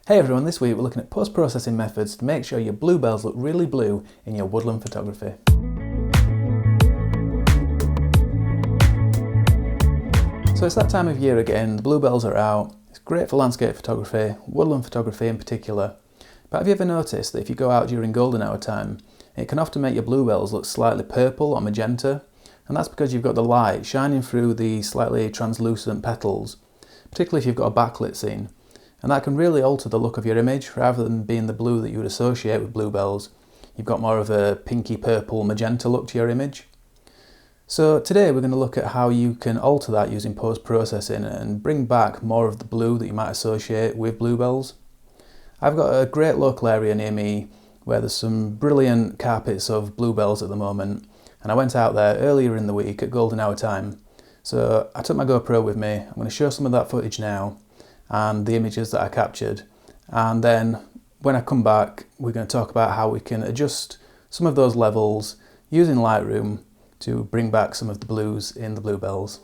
Hey everyone, this week we're looking at post-processing methods to make sure your bluebells look really blue in your woodland photography. So it's that time of year again, the bluebells are out. It's great for landscape photography, woodland photography in particular. But have you ever noticed that if you go out during golden hour time, it can often make your bluebells look slightly purple or magenta? And that's because you've got the light shining through the slightly translucent petals, particularly if you've got a backlit scene. And that can really alter the look of your image. Rather than being the blue that you would associate with bluebells, you've got more of a pinky purple magenta look to your image. So today we're going to look at how you can alter that using post-processing and bring back more of the blue that you might associate with bluebells. I've got a great local area near me where there's some brilliant carpets of bluebells at the moment, and I went out there earlier in the week at golden hour time. So I took my GoPro with me. I'm going to show some of that footage now and the images that I captured, and then when I come back we're going to talk about how we can adjust some of those levels using Lightroom to bring back some of the blues in the bluebells.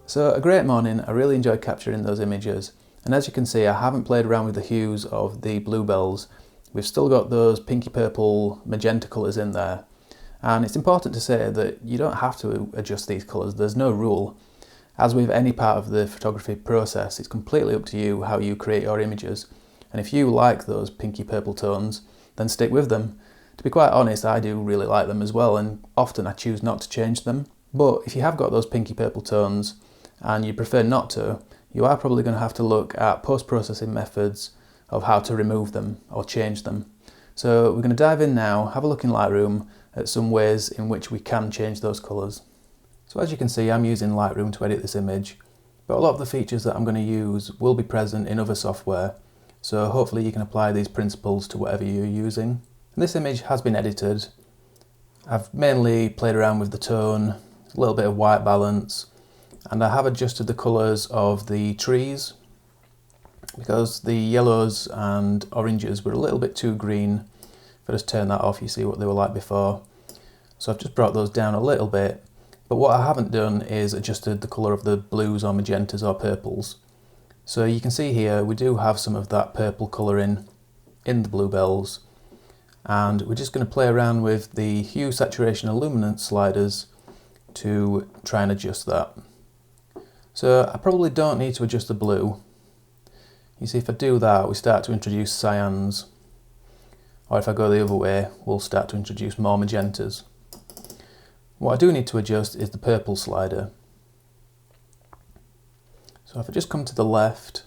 So a great morning. I really enjoyed capturing those images, and as you can see I haven't played around with the hues of the bluebells. We've still got those pinky purple magenta colours in there, and it's important to say that you don't have to adjust these colours. There's no rule. As with any part of the photography process, it's completely up to you how you create your images, and if you like those pinky purple tones then stick with them. To be quite honest, I do really like them as well, and often I choose not to change them. But if you have got those pinky purple tones and you prefer not to, you are probably going to have to look at post-processing methods of how to remove them or change them. So we're going to dive in now, have a look in Lightroom at some ways in which we can change those colours. So as you can see, I'm using Lightroom to edit this image, but a lot of the features that I'm going to use will be present in other software, so hopefully you can apply these principles to whatever you're using. And this image has been edited. I've mainly played around with the tone, a little bit of white balance, and I have adjusted the colours of the trees because the yellows and oranges were a little bit too green. If I just turn that off, you see what they were like before. So I've just brought those down a little bit, but what I haven't done is adjusted the colour of the blues or magentas or purples. So you can see here we do have some of that purple colouring in the Bluebells, and we're just going to play around with the hue, saturation and luminance sliders to try and adjust that. So I probably don't need to adjust the blue. You see, if I do that, we start to introduce cyans, or if I go the other way, we'll start to introduce more magentas. What I do need to adjust is the purple slider. So if I just come to the left,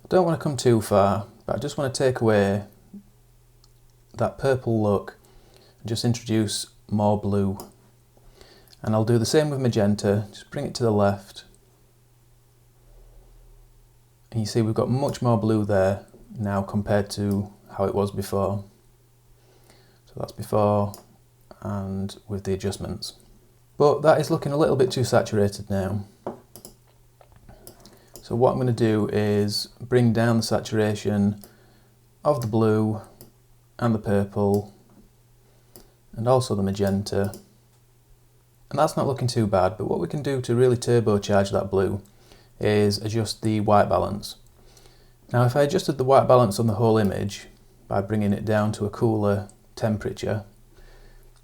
I don't want to come too far, but I just want to take away that purple look and just introduce more blue. And I'll do the same with magenta, just bring it to the left. And you see we've got much more blue there now compared to how it was before. So that's before and with the adjustments. But that is looking a little bit too saturated now. So what I'm going to do is bring down the saturation of the blue and the purple and also the magenta. And that's not looking too bad, but what we can do to really turbocharge that blue is adjust the white balance. Now if I adjusted the white balance on the whole image by bringing it down to a cooler temperature,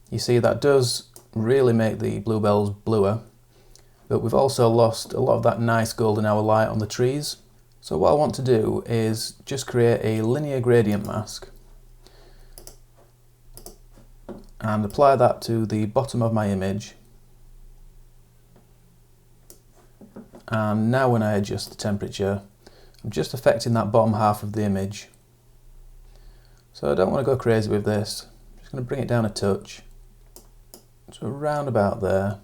you see that does really make the Bluebells bluer, but we've also lost a lot of that nice golden hour light on the trees. So what I want to do is just create a linear gradient mask and apply that to the bottom of my image. And now when I adjust the temperature, I'm just affecting that bottom half of the image. So I don't want to go crazy with this. I'm just going to bring it down a touch. So around about there.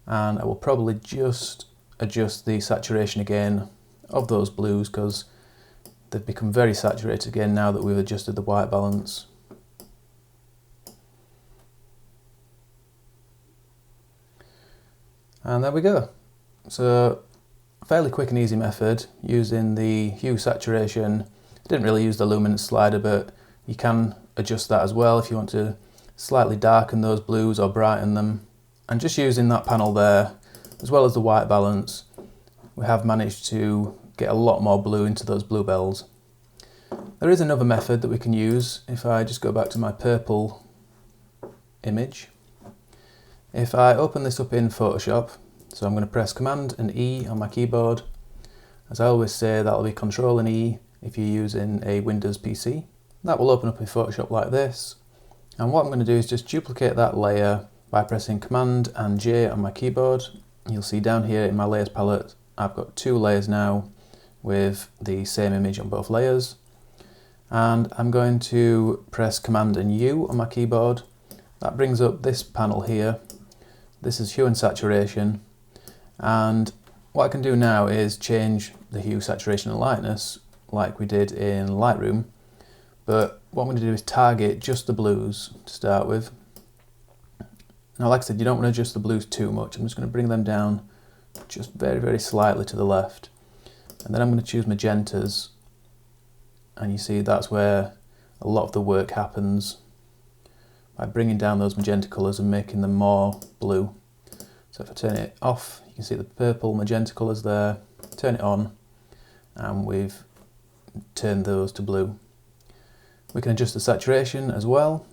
And I will probably just adjust the saturation again of those blues because they've become very saturated again now that we've adjusted the white balance. And there we go. So fairly quick and easy method using the hue saturation. I didn't really use the luminance slider, but you can adjust that as well if you want to slightly darken those blues or brighten them. And just using that panel there, as well as the white balance, we have managed to get a lot more blue into those Bluebells. There is another method that we can use. If I just go back to my purple image, if I open this up in Photoshop, so I'm going to press Command and E on my keyboard. As I always say, that'll be Control and E if you're using a Windows PC. That will open up in Photoshop like this. And what I'm going to do is just duplicate that layer by pressing Command and J on my keyboard. You'll see down here in my layers palette, I've got two layers now with the same image on both layers. And I'm going to press Command and U on my keyboard. That brings up this panel here. This is hue and saturation. And what I can do now is change the hue, saturation and lightness like we did in Lightroom. But what I'm going to do is target just the blues to start with. Now, like I said, you don't want to adjust the blues too much. I'm just going to bring them down just very, very slightly to the left. And then I'm going to choose magentas. And you see that's where a lot of the work happens, by bringing down those magenta colours and making them more blue. So if I turn it off, you can see the purple magenta colours there. Turn it on, and we've turned those to blue. We can adjust the saturation as well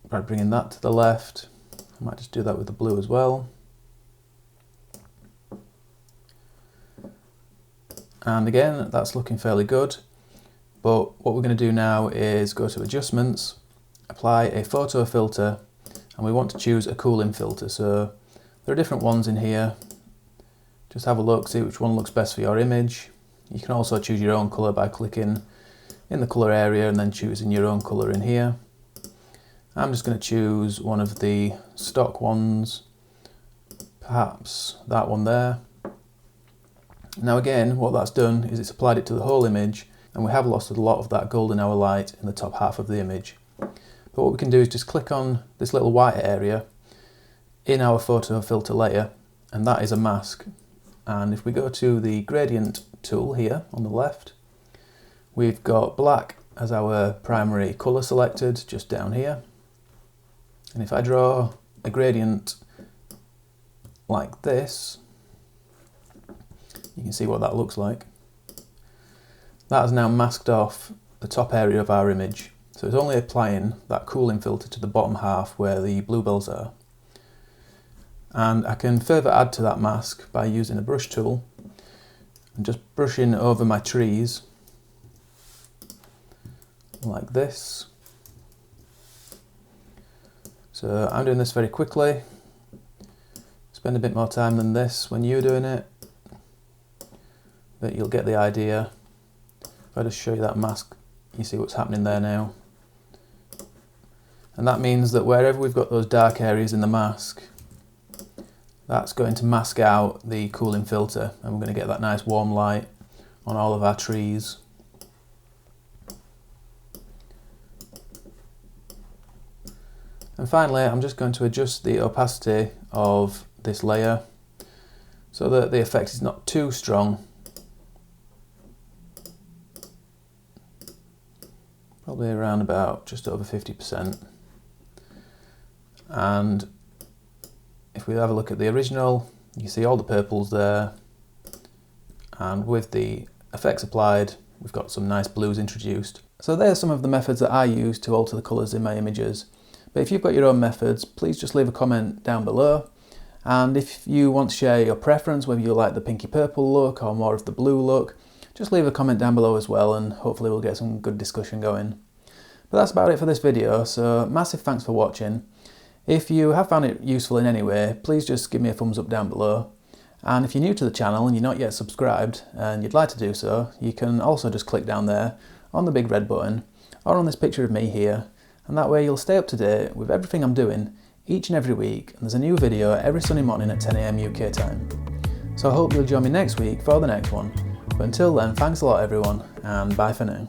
by bringing that to the left. I might just do that with the blue as well. And again, that's looking fairly good. But what we're going to do now is go to Adjustments, apply a photo filter, and we want to choose a cooling filter. So there are different ones in here. Just have a look, see which one looks best for your image. You can also choose your own colour by clicking in the colour area and then choosing your own colour in here. I'm just going to choose one of the stock ones, perhaps that one there. Now again, what that's done is it's applied it to the whole image, and we have lost a lot of that golden hour light in the top half of the image. But what we can do is just click on this little white area in our photo filter layer, and that is a mask. And if we go to the gradient tool here on the left, we've got black as our primary colour selected just down here. And if I draw a gradient like this, you can see what that looks like. That has now masked off the top area of our image. So it's only applying that cooling filter to the bottom half where the bluebells are. And I can further add to that mask by using a brush tool and just brushing over my trees like this. So I'm doing this very quickly. Spend a bit more time than this when you're doing it, but you'll get the idea. If I just show you that mask, you see what's happening there now. And that means that wherever we've got those dark areas in the mask, that's going to mask out the cooling filter, and we're going to get that nice warm light on all of our trees. And finally, I'm just going to adjust the opacity of this layer so that the effect is not too strong. Probably around about just over 50%. And if we have a look at the original, you can see all the purples there, and with the effects applied, we've got some nice blues introduced. So there's some of the methods that I use to alter the colours in my images. But if you've got your own methods, please just leave a comment down below. And if you want to share your preference, whether you like the pinky purple look or more of the blue look, just leave a comment down below as well, and hopefully we'll get some good discussion going. But that's about it for this video, so massive thanks for watching. If you have found it useful in any way, please just give me a thumbs up down below. And if you're new to the channel and you're not yet subscribed and you'd like to do so, you can also just click down there on the big red button or on this picture of me here, and that way you'll stay up to date with everything I'm doing each and every week, and there's a new video every Sunday morning at 10 AM UK time. So I hope you'll join me next week for the next one. But until then, thanks a lot everyone, and bye for now.